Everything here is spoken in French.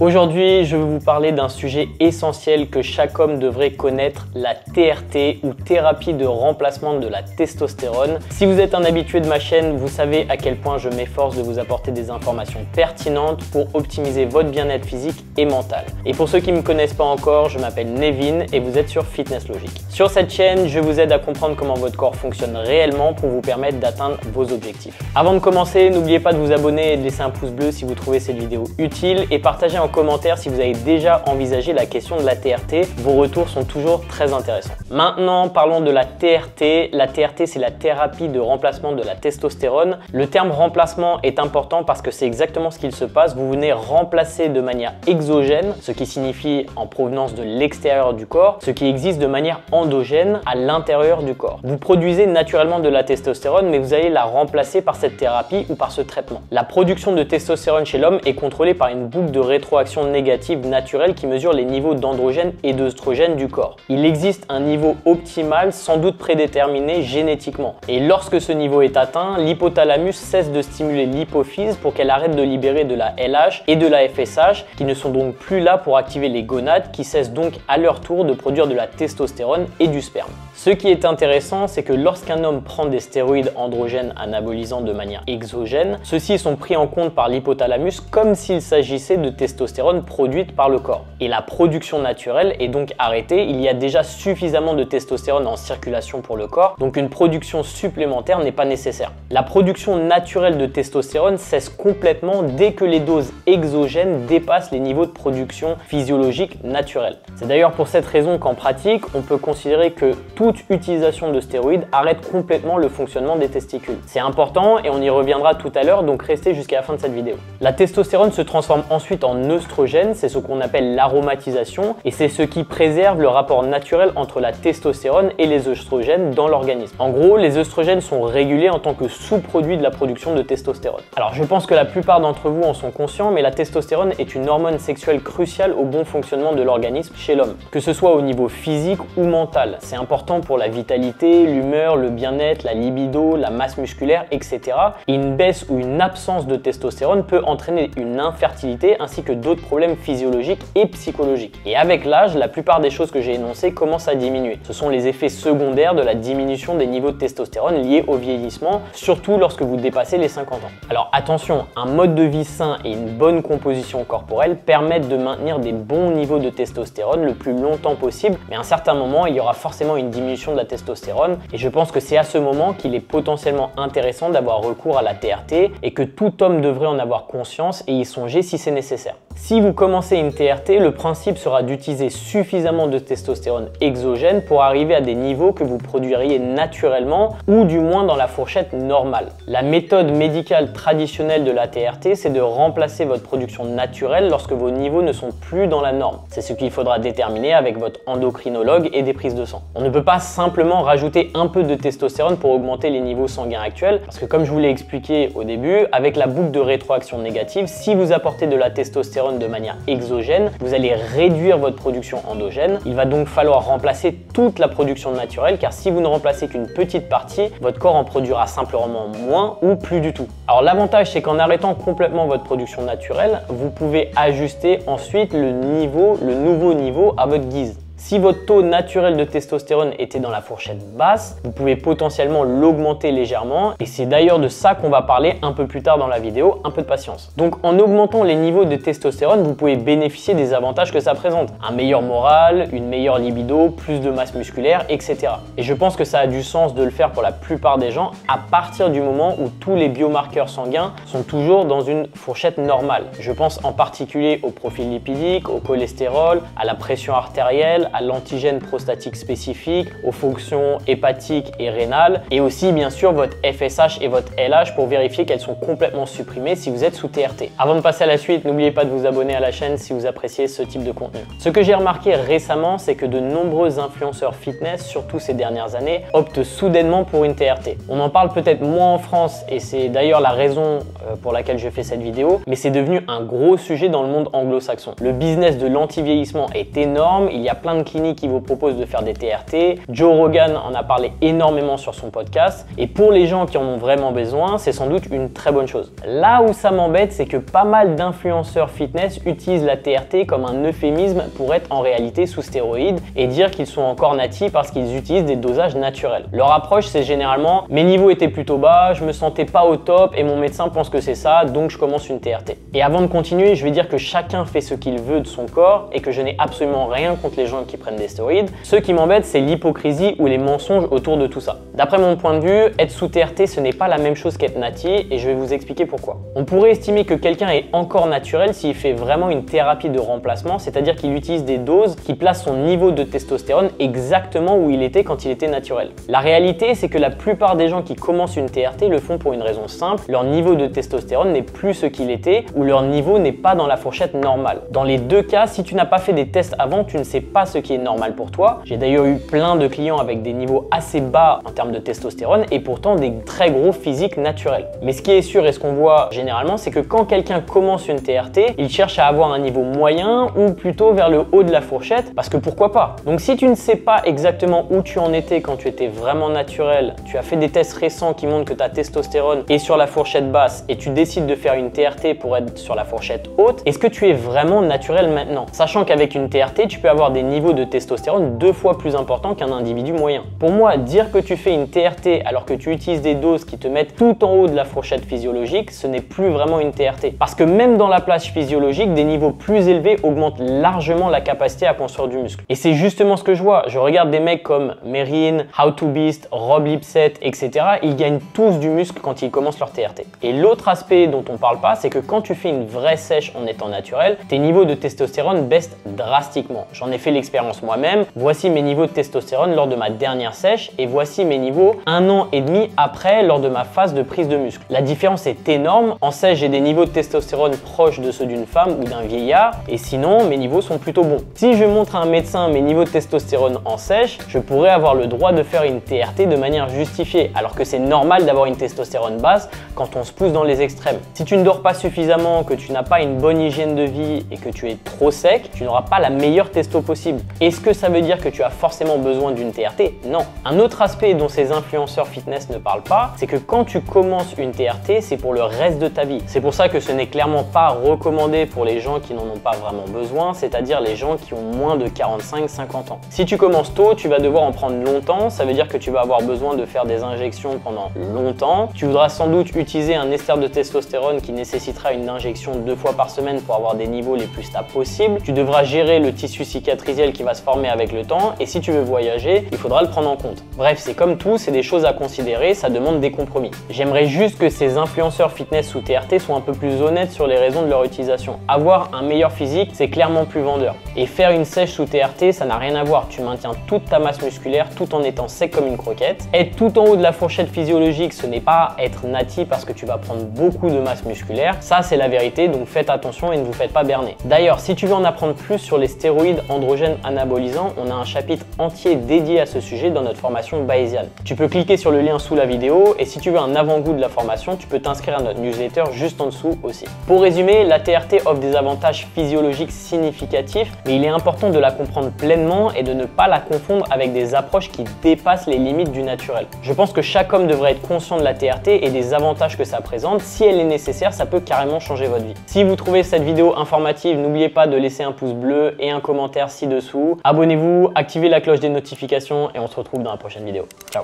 Aujourd'hui, je vais vous parler d'un sujet essentiel que chaque homme devrait connaître, la TRT ou thérapie de remplacement de la testostérone. Si vous êtes un habitué de ma chaîne, vous savez à quel point je m'efforce de vous apporter des informations pertinentes pour optimiser votre bien-être physique et mental. Et pour ceux qui ne me connaissent pas encore, je m'appelle Nevin et vous êtes sur Fitness Logic. Sur cette chaîne, je vous aide à comprendre comment votre corps fonctionne réellement pour vous permettre d'atteindre vos objectifs. Avant de commencer, n'oubliez pas de vous abonner et de laisser un pouce bleu si vous trouvez cette vidéo utile et partagez en commentaire si vous avez déjà envisagé la question de la TRT. Vos retours sont toujours très intéressants. Maintenant, parlons de la TRT. La TRT, c'est la thérapie de remplacement de la testostérone. Le terme remplacement est important parce que c'est exactement ce qu'il se passe. Vous venez remplacer de manière exogène, ce qui signifie en provenance de l'extérieur du corps, ce qui existe de manière endogène à l'intérieur du corps. Vous produisez naturellement de la testostérone, mais vous allez la remplacer par cette thérapie ou par ce traitement. La production de testostérone chez l'homme est contrôlée par une boucle de rétroaction négative naturelle qui mesure les niveaux d'androgène et d'œstrogène du corps. Il existe un niveau optimal, sans doute prédéterminé génétiquement. Et lorsque ce niveau est atteint, l'hypothalamus cesse de stimuler l'hypophyse pour qu'elle arrête de libérer de la LH et de la FSH, qui ne sont donc plus là pour activer les gonades, qui cessent donc à leur tour de produire de la testostérone et du sperme. Ce qui est intéressant, c'est que lorsqu'un homme prend des stéroïdes androgènes anabolisants de manière exogène, ceux-ci sont pris en compte par l'hypothalamus comme s'il s'agissait de testostérone produite par le corps. Et la production naturelle est donc arrêtée, il y a déjà suffisamment de testostérone en circulation pour le corps, donc une production supplémentaire n'est pas nécessaire. La production naturelle de testostérone cesse complètement dès que les doses exogènes dépassent les niveaux de production physiologique naturelle. C'est d'ailleurs pour cette raison qu'en pratique, on peut considérer que toute utilisation de stéroïdes arrête complètement le fonctionnement des testicules. C'est important et on y reviendra tout à l'heure, donc restez jusqu'à la fin de cette vidéo. La testostérone se transforme ensuite en œstrogène, c'est ce qu'on appelle l'aromatisation et c'est ce qui préserve le rapport naturel entre la testostérone et les œstrogènes dans l'organisme. En gros, les œstrogènes sont régulés en tant que sous-produit de la production de testostérone. Alors je pense que la plupart d'entre vous en sont conscients, mais la testostérone est une hormone sexuelle cruciale au bon fonctionnement de l'organisme chez l'homme, que ce soit au niveau physique ou mental. C'est important pour la vitalité, l'humeur, le bien-être, la libido, la masse musculaire, etc. Et une baisse ou une absence de testostérone peut entraîner une infertilité ainsi que d'autres problèmes physiologiques et psychologiques. Et avec l'âge, la plupart des choses que j'ai énoncées commencent à diminuer. Ce sont les effets secondaires de la diminution des niveaux de testostérone liés au vieillissement, surtout lorsque vous dépassez les 50 ans. Alors attention, un mode de vie sain et une bonne composition corporelle permettent de maintenir des bons niveaux de testostérone le plus longtemps possible, mais à un certain moment, il y aura forcément une diminution de la testostérone et je pense que c'est à ce moment qu'il est potentiellement intéressant d'avoir recours à la TRT et que tout homme devrait en avoir conscience et y songer si c'est nécessaire. Si vous commencez une TRT, le principe sera d'utiliser suffisamment de testostérone exogène pour arriver à des niveaux que vous produiriez naturellement ou du moins dans la fourchette normale. La méthode médicale traditionnelle de la TRT, c'est de remplacer votre production naturelle lorsque vos niveaux ne sont plus dans la norme. C'est ce qu'il faudra déterminer avec votre endocrinologue et des prises de sang. On ne peut pas simplement rajouter un peu de testostérone pour augmenter les niveaux sanguins actuels parce que comme je vous l'ai expliqué au début, avec la boucle de rétroaction négative, si vous apportez de la testostérone de manière exogène, vous allez réduire votre production endogène. Il va donc falloir remplacer toute la production naturelle car si vous ne remplacez qu'une petite partie, votre corps en produira simplement moins ou plus du tout. Alors l'avantage c'est qu'en arrêtant complètement votre production naturelle, vous pouvez ajuster ensuite le nouveau niveau à votre guise. Si votre taux naturel de testostérone était dans la fourchette basse, vous pouvez potentiellement l'augmenter légèrement et c'est d'ailleurs de ça qu'on va parler un peu plus tard dans la vidéo, un peu de patience. Donc en augmentant les niveaux de testostérone, vous pouvez bénéficier des avantages que ça présente. Un meilleur moral, une meilleure libido, plus de masse musculaire, etc. Et je pense que ça a du sens de le faire pour la plupart des gens à partir du moment où tous les biomarqueurs sanguins sont toujours dans une fourchette normale. Je pense en particulier au profil lipidique, au cholestérol, à la pression artérielle, à l'antigène prostatique spécifique, aux fonctions hépatiques et rénales et aussi bien sûr votre FSH et votre LH pour vérifier qu'elles sont complètement supprimées si vous êtes sous TRT. Avant de passer à la suite, n'oubliez pas de vous abonner à la chaîne si vous appréciez ce type de contenu. Ce que j'ai remarqué récemment, c'est que de nombreux influenceurs fitness, surtout ces dernières années, optent soudainement pour une TRT. On en parle peut-être moins en France et c'est d'ailleurs la raison pour laquelle je fais cette vidéo, mais c'est devenu un gros sujet dans le monde anglo-saxon. Le business de l'anti-vieillissement est énorme, il y a plein de de cliniques qui vous proposent de faire des TRT. Joe Rogan en a parlé énormément sur son podcast. Et pour les gens qui en ont vraiment besoin, c'est sans doute une très bonne chose. Là où ça m'embête, c'est que pas mal d'influenceurs fitness utilisent la TRT comme un euphémisme pour être en réalité sous stéroïdes et dire qu'ils sont encore natis parce qu'ils utilisent des dosages naturels. Leur approche, c'est généralement « mes niveaux étaient plutôt bas, je me sentais pas au top et mon médecin pense que c'est ça, donc je commence une TRT ». Et avant de continuer, je vais dire que chacun fait ce qu'il veut de son corps et que je n'ai absolument rien contre les gens qui prennent des stéroïdes. Ce qui m'embête, c'est l'hypocrisie ou les mensonges autour de tout ça. D'après mon point de vue, être sous TRT, ce n'est pas la même chose qu'être nati et je vais vous expliquer pourquoi. On pourrait estimer que quelqu'un est encore naturel s'il fait vraiment une thérapie de remplacement, c'est-à-dire qu'il utilise des doses qui placent son niveau de testostérone exactement où il était quand il était naturel. La réalité, c'est que la plupart des gens qui commencent une TRT le font pour une raison simple, leur niveau de testostérone n'est plus ce qu'il était ou leur niveau n'est pas dans la fourchette normale. Dans les deux cas, si tu n'as pas fait des tests avant, tu ne sais pas ce qui est normal pour toi. J'ai d'ailleurs eu plein de clients avec des niveaux assez bas en termes de testostérone et pourtant des très gros physiques naturels. Mais ce qui est sûr et ce qu'on voit généralement, c'est que quand quelqu'un commence une TRT, il cherche à avoir un niveau moyen ou plutôt vers le haut de la fourchette parce que pourquoi pas. Donc si tu ne sais pas exactement où tu en étais quand tu étais vraiment naturel, tu as fait des tests récents qui montrent que ta testostérone est sur la fourchette basse et tu décides de faire une TRT pour être sur la fourchette haute, est-ce que tu es vraiment naturel maintenant? Sachant qu'avec une TRT, tu peux avoir des niveaux de testostérone 2 fois plus importants qu'un individu moyen. Pour moi, dire que tu fais une TRT alors que tu utilises des doses qui te mettent tout en haut de la fourchette physiologique, ce n'est plus vraiment une TRT. Parce que même dans la plage physiologique, des niveaux plus élevés augmentent largement la capacité à construire du muscle. Et c'est justement ce que je vois. Je regarde des mecs comme Merin, How to Beast, Rob Lipsett, etc. Ils gagnent tous du muscle quand ils commencent leur TRT. Et l'autre aspect dont on parle pas, c'est que quand tu fais une vraie sèche en étant naturel, tes niveaux de testostérone baissent drastiquement. J'en ai fait l'expérience moi-même. Voici mes niveaux de testostérone lors de ma dernière sèche et voici mes niveaux 1 an et demi après lors de ma phase de prise de muscle. La différence est énorme. En sèche, j'ai des niveaux de testostérone proches de ceux d'une femme ou d'un vieillard et sinon, mes niveaux sont plutôt bons. Si je montre à un médecin mes niveaux de testostérone en sèche, je pourrais avoir le droit de faire une TRT de manière justifiée alors que c'est normal d'avoir une testostérone basse quand on se pousse dans les extrêmes. Si tu ne dors pas suffisamment, que tu n'as pas une bonne hygiène de vie et que tu es trop sec, tu n'auras pas la meilleure testo possible. Est-ce que ça veut dire que tu as forcément besoin d'une TRT? Non. Un autre aspect dont ces influenceurs fitness ne parlent pas, c'est que quand tu commences une TRT, c'est pour le reste de ta vie. C'est pour ça que ce n'est clairement pas recommandé pour les gens qui n'en ont pas vraiment besoin, c'est-à-dire les gens qui ont moins de 45-50 ans. Si tu commences tôt, tu vas devoir en prendre longtemps, ça veut dire que tu vas avoir besoin de faire des injections pendant longtemps. Tu voudras sans doute utiliser un ester de testostérone qui nécessitera une injection 2 fois par semaine pour avoir des niveaux les plus stables possibles. Tu devras gérer le tissu cicatriciel qui va se former avec le temps et si tu veux voyager, il faudra le prendre en compte. Bref, c'est comme tout, c'est des choses à considérer, ça demande des compromis. J'aimerais juste que ces influenceurs fitness sous TRT soient un peu plus honnêtes sur les raisons de leur utilisation. Avoir un meilleur physique, c'est clairement plus vendeur. Et faire une sèche sous TRT, ça n'a rien à voir. Tu maintiens toute ta masse musculaire tout en étant sec comme une croquette. Être tout en haut de la fourchette physiologique, ce n'est pas être nati parce que tu vas prendre beaucoup de masse musculaire. Ça, c'est la vérité, donc faites attention et ne vous faites pas berner. D'ailleurs, si tu veux en apprendre plus sur les stéroïdes androgènes anabolisants, on a un chapitre entier dédié à ce sujet dans notre formation bayésienne. Tu peux cliquer sur le lien sous la vidéo et si tu veux un avant-goût de la formation, tu peux t'inscrire à notre newsletter juste en dessous aussi. Pour résumer, la TRT offre des avantages physiologiques significatifs, mais il est important de la comprendre pleinement et de ne pas la confondre avec des approches qui dépassent les limites du naturel. Je pense que chaque homme devrait être conscient de la TRT et des avantages que ça présente. Si elle est nécessaire, ça peut carrément changer votre vie. Si vous trouvez cette vidéo informative, n'oubliez pas de laisser un pouce bleu et un commentaire ci-dessous. Abonnez-vous, activez la cloche des notifications et on se retrouve dans la prochaine vidéo. Ciao!